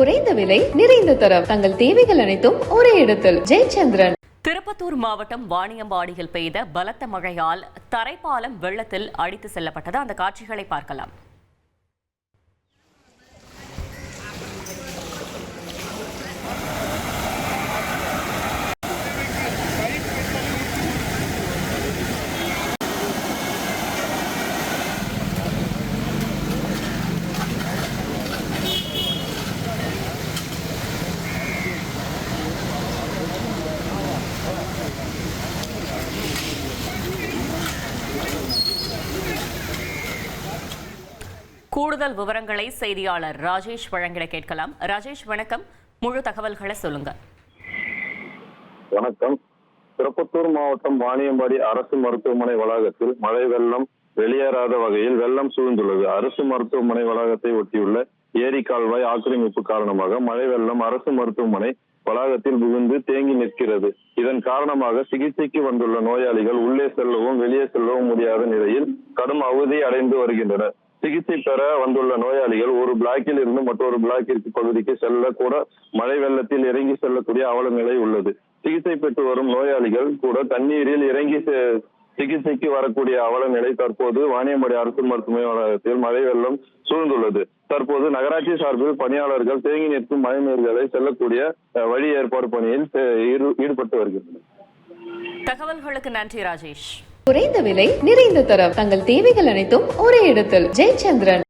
குறைந்த விலை நிறைந்த தரம் தங்கள் தேவைகள் அனைத்தும் ஒரே இடத்தில் ஜெயச்சந்திரன். திருப்பத்தூர் மாவட்டம் வாணியம்பாடியில் பெய்த பலத்த மழையால் தரைப்பாலம் வெள்ளத்தில் அடித்து செல்லப்பட்டது. அந்த காட்சிகளை பார்க்கலாம். கூடுதல் விவரங்களை செய்தியாளர் ராஜேஷ் வழங்கிட கேட்கலாம். ராஜேஷ், வணக்கம். முழு தகவல்களை சொல்லுங்க. வணக்கம். திருப்பத்தூர் மாவட்டம் வாணியம்பாடி அரசு மருத்துவமனை வளாகத்தில் மழை வெள்ளம் வெளியேறாத வகையில் வெள்ளம் சூழ்ந்துள்ளது. அரசு மருத்துவமனை வளாகத்தை ஒட்டியுள்ள ஏரி கால்வாய் ஆக்கிரமிப்பு காரணமாக மழை வெள்ளம் அரசு மருத்துவமனை வளாகத்தில் புகுந்து தேங்கி நிற்கிறது. இதன் காரணமாக சிகிச்சைக்கு வந்துள்ள நோயாளிகள் உள்ளே செல்லவும் வெளியே செல்லவும் முடியாத நிலையில் கடும் அவதி அடைந்து வருகின்றனர். சிகிச்சை பெற வந்துள்ள நோயாளிகள் ஒரு பிளாக்கில் இருந்து மற்றொரு பிளாக்கிற்கு பகுதிக்கு செல்ல கூட மழை வெள்ளத்தில் இறங்கி செல்லக்கூடிய அவல நிலை உள்ளது. சிகிச்சை பெற்று வரும் நோயாளிகள் கூட தண்ணீரில் இறங்கி சிகிச்சைக்கு வரக்கூடிய அவல நிலை தற்போது வாணியம்பாடி அரசு மருத்துவமனை வளாகத்தில் மழை வெள்ளம் சூழ்ந்துள்ளது. தற்போது நகராட்சி சார்பில் பணியாளர்கள் தேங்கி நிற்கும் மழை நீர்களை செல்லக்கூடிய வழி ஏற்பாடு பணியில் ஈடுபட்டு வருகின்றனர். தகவல்களுக்கு நன்றி ராஜேஷ். குறைந்த விலை நிறைந்த தரம் தங்கள் தேவைகள் அனைத்தும் ஒரே இடத்தில் ஜெயச்சந்திரன்.